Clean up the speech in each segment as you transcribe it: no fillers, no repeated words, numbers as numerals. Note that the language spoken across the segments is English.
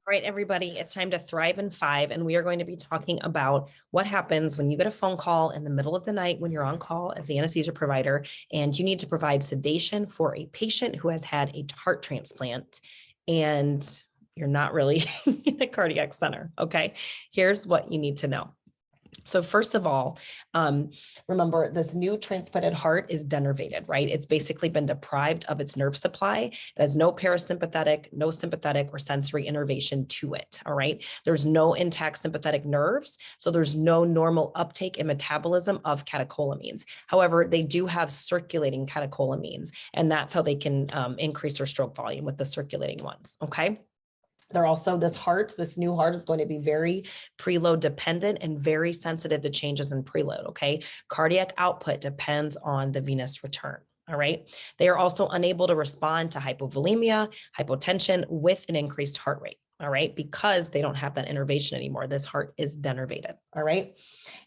All right, everybody, it's time to thrive in 5. And we are going to be talking about what happens when you get a phone call in the middle of the night when you're on call as the anesthesia provider and you need to provide sedation for a patient who has had a heart transplant and you're not really in a cardiac center. Okay, here's what you need to know. So first of all, remember this new transplanted heart is denervated, right? It's basically been deprived of its nerve supply. It has no parasympathetic, no sympathetic or sensory innervation to it, all right? There's no intact sympathetic nerves, so there's no normal uptake and metabolism of catecholamines. However, they do have circulating catecholamines, and that's how they can increase their stroke volume with the circulating ones, okay? They're also, this new heart is going to be very preload dependent and very sensitive to changes in preload, okay? Cardiac output depends on the venous return, all right? They are also unable to respond to hypovolemia, hypotension with an increased heart rate, all right? Because they don't have that innervation anymore. This heart is denervated, all right?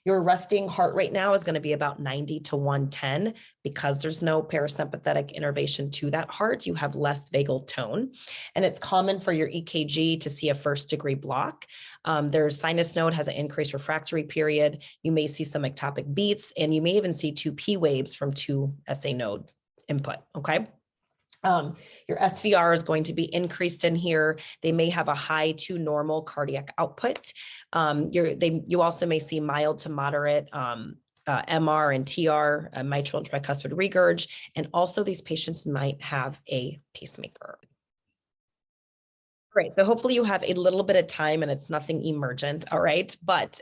Your resting heart rate now is going to be about 90 to 110 because there's no parasympathetic innervation to that heart. You have less vagal tone, and it's common for your EKG to see a first-degree block. Their sinus node has an increased refractory period. You may see some ectopic beats, and you may even see 2 P waves from 2 SA node input, okay? Your SVR is going to be increased in here. They may have a high to normal cardiac output. You also may see mild to moderate MR and TR, mitral and tricuspid regurg, and also these patients might have a pacemaker. Great. So hopefully you have a little bit of time and it's nothing emergent. All right. But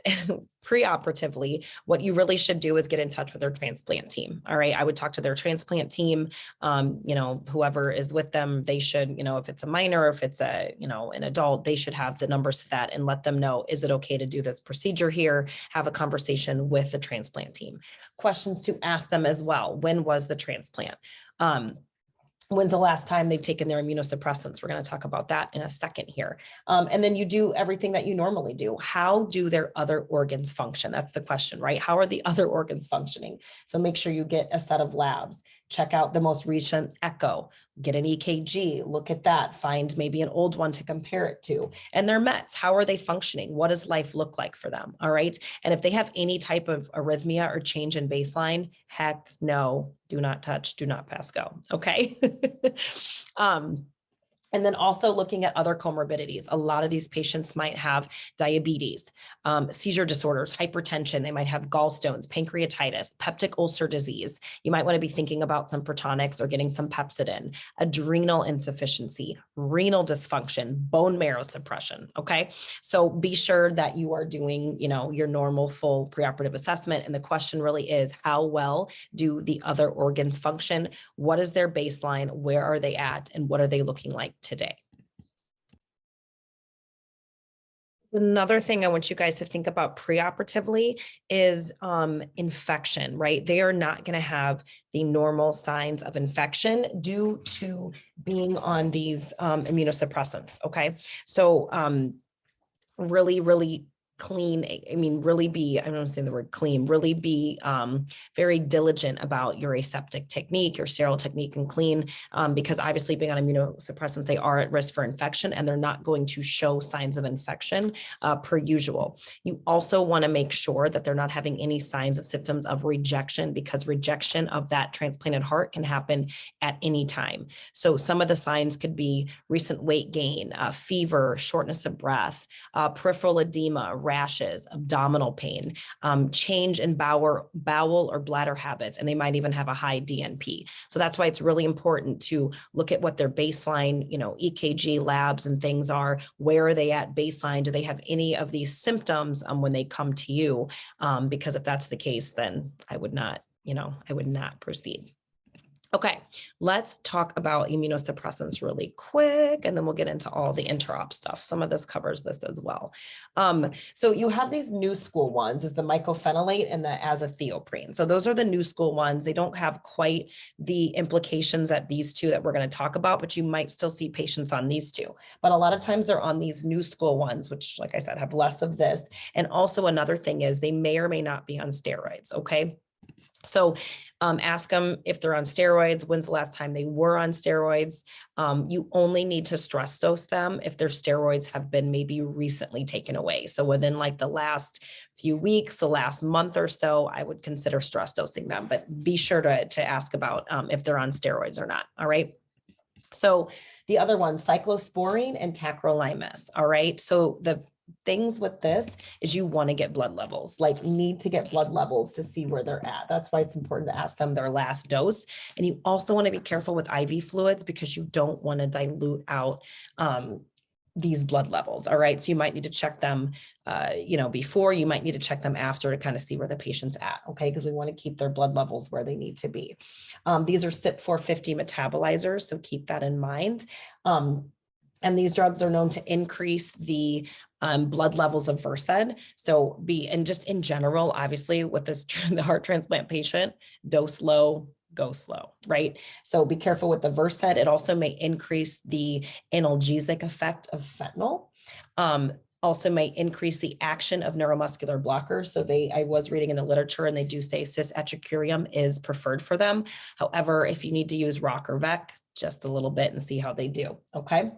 preoperatively, what you really should do is get in touch with their transplant team. All right. I would talk to their transplant team. Whoever is with them, they should, if it's a minor, if it's an adult, they should have the numbers to that and let them know, is it okay to do this procedure here? Have a conversation with the transplant team. Questions to ask them as well. When was the transplant? When's the last time they've taken their immunosuppressants? We're going to talk about that in a second here. And then you do everything that you normally do. How do their other organs function? That's the question, right? How are the other organs functioning? So make sure you get a set of labs. Check out the most recent echo, get an EKG, look at that, find maybe an old one to compare it to. And their meds, how are they functioning? What does life look like for them? All right. And if they have any type of arrhythmia or change in baseline, heck no, do not touch, do not pass go. Okay. And then also looking at other comorbidities. A lot of these patients might have diabetes, seizure disorders, hypertension. They might have gallstones, pancreatitis, peptic ulcer disease. You might want to be thinking about some protonics or getting some Pepsodin, adrenal insufficiency, renal dysfunction, bone marrow suppression. Okay. So be sure that you are doing, your normal full preoperative assessment. And the question really is, how well do the other organs function? What is their baseline? Where are they at? And what are they looking like today? Another thing I want you guys to think about preoperatively is infection, right? They are not going to have the normal signs of infection due to being on these immunosuppressants, okay? So really clean. Really be, I don't want to say the word clean, really be very diligent about your aseptic technique, your sterile technique and clean, because obviously being on immunosuppressants, they are at risk for infection and they're not going to show signs of infection per usual. You also want to make sure that they're not having any signs of symptoms of rejection, because rejection of that transplanted heart can happen at any time. So some of the signs could be recent weight gain, fever, shortness of breath, peripheral edema, rashes, abdominal pain, change in bowel or bladder habits, and they might even have a high DNP. So that's why it's really important to look at what their baseline, EKG labs and things are. Where are they at baseline? Do they have any of these symptoms when they come to you? Because if that's the case, then I would not proceed. Okay, let's talk about immunosuppressants really quick, and then we'll get into all the interop stuff. Some of this covers this as well. So you have these new school ones, is the mycophenolate and the azathioprine. So those are the new school ones. They don't have quite the implications that these two that we're going to talk about, but you might still see patients on these two. But a lot of times they're on these new school ones, which, like I said, have less of this. And also another thing is they may or may not be on steroids, okay? So ask them if they're on steroids, when's the last time they were on steroids. You only need to stress dose them if their steroids have been maybe recently taken away. So within like the last few weeks, the last month or so, I would consider stress dosing them, but be sure to ask about if they're on steroids or not. All right. So the other one, cyclosporine and tacrolimus. All right. So the things with this is you want to get blood levels, like need to get blood levels to see where they're at. That's why it's important to ask them their last dose. And you also want to be careful with IV fluids because you don't want to dilute out these blood levels. All right. So you might need to check them, before, you might need to check them after to kind of see where the patient's at. Okay. Because we want to keep their blood levels where they need to be. These are CYP450 metabolizers. So keep that in mind. And these drugs are known to increase the blood levels of Versed. So and just in general, obviously with the heart transplant patient, dose low, go slow, right? So be careful with the Versed. It also may increase the analgesic effect of fentanyl. Also may increase the action of neuromuscular blockers. So I was reading in the literature and they do say cis-etricurium is preferred for them. However, if you need to use ROC or VEC, just a little bit and see how they do, okay?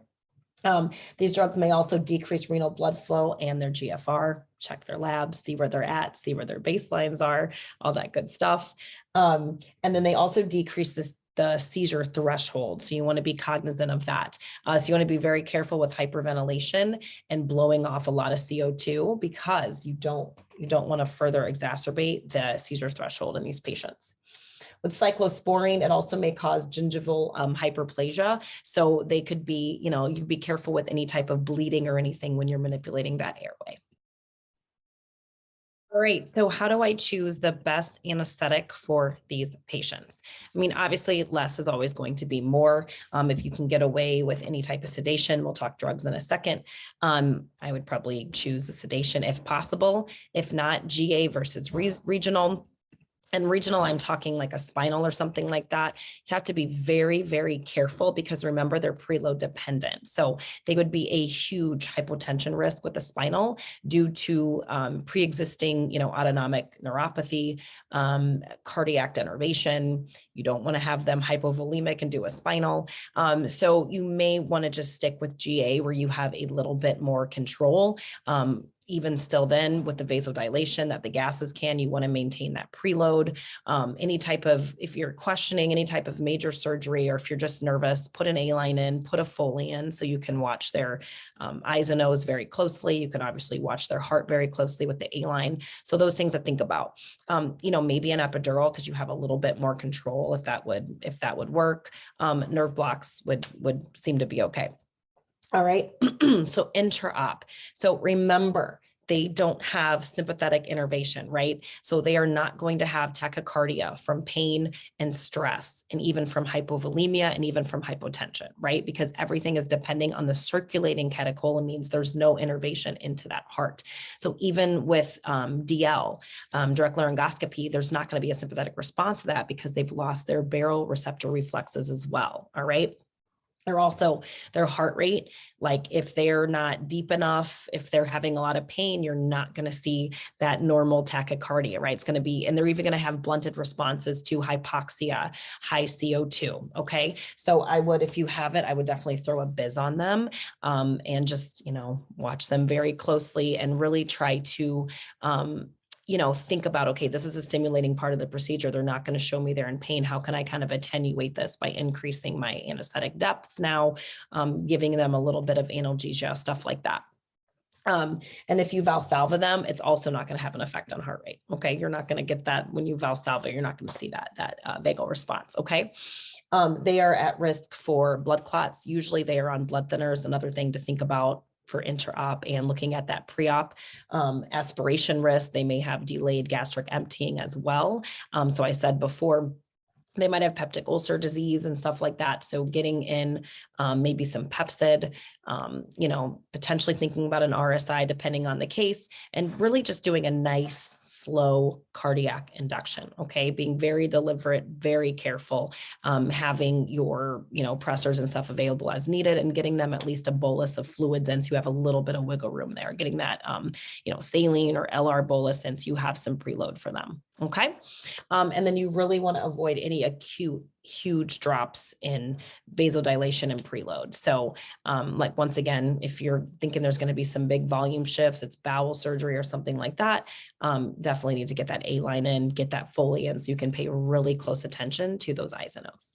These drugs may also decrease renal blood flow and their GFR, check their labs, see where they're at, see where their baselines are, all that good stuff. And then they also decrease the seizure threshold. So you want to be cognizant of that. So you want to be very careful with hyperventilation and blowing off a lot of CO2 because you don't want to further exacerbate the seizure threshold in these patients. With cyclosporine, it also may cause gingival hyperplasia. So they could be, you be careful with any type of bleeding or anything when you're manipulating that airway. All right, so how do I choose the best anesthetic for these patients? I mean, obviously less is always going to be more. If you can get away with any type of sedation, we'll talk drugs in a second. I would probably choose the sedation if possible. If not, GA versus regional. And regional, I'm talking like a spinal or something like that. You have to be very, very careful because remember, they're preload dependent. So they would be a huge hypotension risk with the spinal due to pre-existing, autonomic neuropathy, cardiac denervation. You don't want to have them hypovolemic and do a spinal. So you may want to just stick with GA where you have a little bit more control. Even still then with the vasodilation that the gases you want to maintain that preload. If you're questioning any type of major surgery or if you're just nervous, put an A-line in, put a Foley in so you can watch their eyes and nose very closely. You can obviously watch their heart very closely with the A-line. So those things to think about. Maybe an epidural because you have a little bit more control if that would work. Nerve blocks would seem to be okay. All right, so intra-op. So remember, they don't have sympathetic innervation, right? So they are not going to have tachycardia from pain and stress, and even from hypovolemia and even from hypotension, right? Because everything is depending on the circulating catecholamines. There's no innervation into that heart. So even with DL, direct laryngoscopy, there's not going to be a sympathetic response to that because they've lost their baroreceptor reflexes as well, all right? They're also their heart rate. Like if they're not deep enough, if they're having a lot of pain, you're not going to see that normal tachycardia, right? It's going to be, and they're even going to have blunted responses to hypoxia, high CO2. Okay. So if you have it, I would definitely throw a biz on them and just, watch them very closely and really try to, think about, okay, this is a stimulating part of the procedure. They're not going to show me they're in pain. How can I kind of attenuate this by increasing my anesthetic depth now, giving them a little bit of analgesia, stuff like that. And if you Valsalva them, it's also not going to have an effect on heart rate. Okay. You're not going to get that when you Valsalva, you're not going to see that vagal response. Okay. They are at risk for blood clots. Usually they are on blood thinners. Another thing to think about for intra-op and looking at that pre-op aspiration risk. They may have delayed gastric emptying as well. So I said before, they might have peptic ulcer disease and stuff like that. So getting in maybe some Pepcid, potentially thinking about an RSI depending on the case, and really just doing a nice slow cardiac induction. Okay. Being very deliberate, very careful, having your, pressors and stuff available as needed and getting them at least a bolus of fluids in so you have a little bit of wiggle room there, getting that, saline or LR bolus since you have some preload for them. Okay. And then you really want to avoid any acute, huge drops in vasodilation and preload. So like, once again, if you're thinking there's going to be some big volume shifts, it's bowel surgery or something like that, definitely need to get that A line in, get that Foley in, so you can pay really close attention to those I's and O's.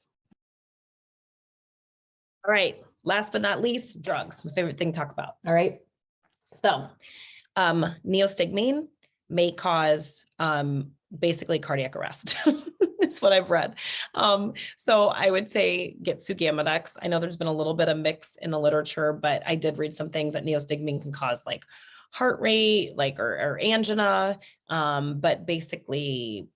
All right. Last but not least, drugs, my favorite thing to talk about. All right. So neostigmine may cause basically cardiac arrest. That's what I've read. So I would say get Sugammadex. I know there's been a little bit of mix in the literature, but I did read some things that neostigmine can cause, like heart rate, like or angina. But basically,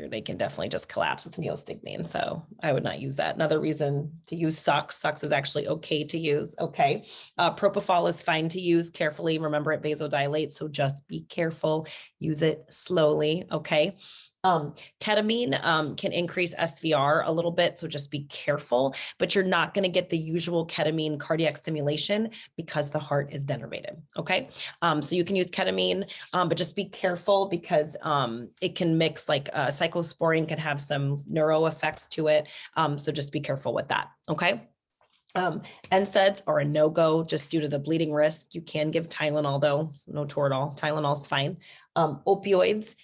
they can definitely just collapse with neostigmine. So I would not use that. Another reason to use Sux. Sux is actually okay to use. Okay. Propofol is fine to use carefully. Remember, it vasodilates, so just be careful. Use it slowly. Okay. Ketamine can increase SVR a little bit, so just be careful, but you're not going to get the usual ketamine cardiac stimulation because the heart is denervated. Okay. So you can use ketamine, but just be careful because it can mix, like cyclosporine can have some neuro effects to it. So just be careful with that. Okay. NSAIDs are a no-go just due to the bleeding risk. You can give Tylenol though, so no Toradol. Tylenol's fine. Opioids,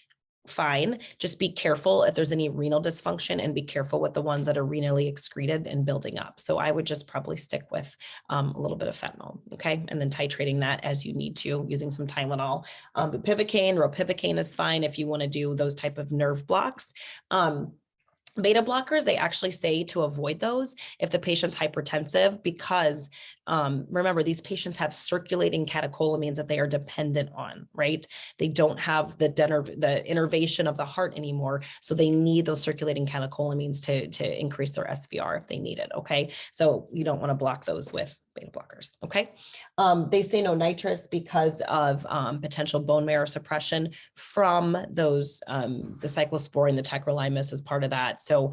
fine. Just be careful if there's any renal dysfunction, and be careful with the ones that are renally excreted and building up. So I would just probably stick with a little bit of fentanyl. Okay. And then titrating that as you need to, using some Tylenol. Bupivacaine, ropivacaine is fine if you want to do those type of nerve blocks. Beta blockers, they actually say to avoid those if the patient's hypertensive, because remember, these patients have circulating catecholamines that they are dependent on, right? They don't have the innervation of the heart anymore. So they need those circulating catecholamines to increase their SVR if they need it. Okay. So you don't want to block those with beta blockers. Okay. They say no nitrous because of potential bone marrow suppression from those, the cyclosporine, the tacrolimus is part of that. So,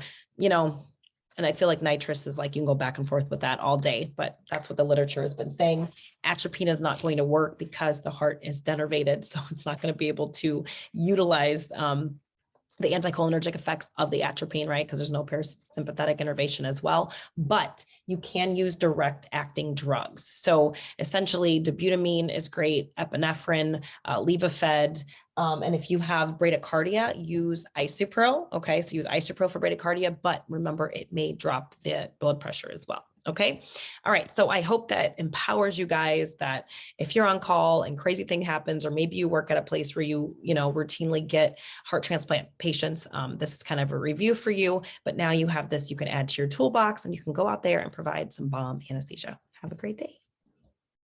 and I feel like nitrous is like, you can go back and forth with that all day, but that's what the literature has been saying. Atropine is not going to work because the heart is denervated. So it's not going to be able to utilize the anticholinergic effects of the atropine, right? Because there's no parasympathetic innervation as well, but you can use direct acting drugs. So essentially dobutamine is great, epinephrine, Levophed. And if you have bradycardia, use isopro. Okay. So use isopro for bradycardia, but remember, it may drop the blood pressure as well. Okay. All right. So I hope that empowers you guys, that if you're on call and crazy thing happens, or maybe you work at a place where you routinely get heart transplant patients, this is kind of a review for you, but now you have this, you can add to your toolbox and you can go out there and provide some bomb anesthesia. Have a great day.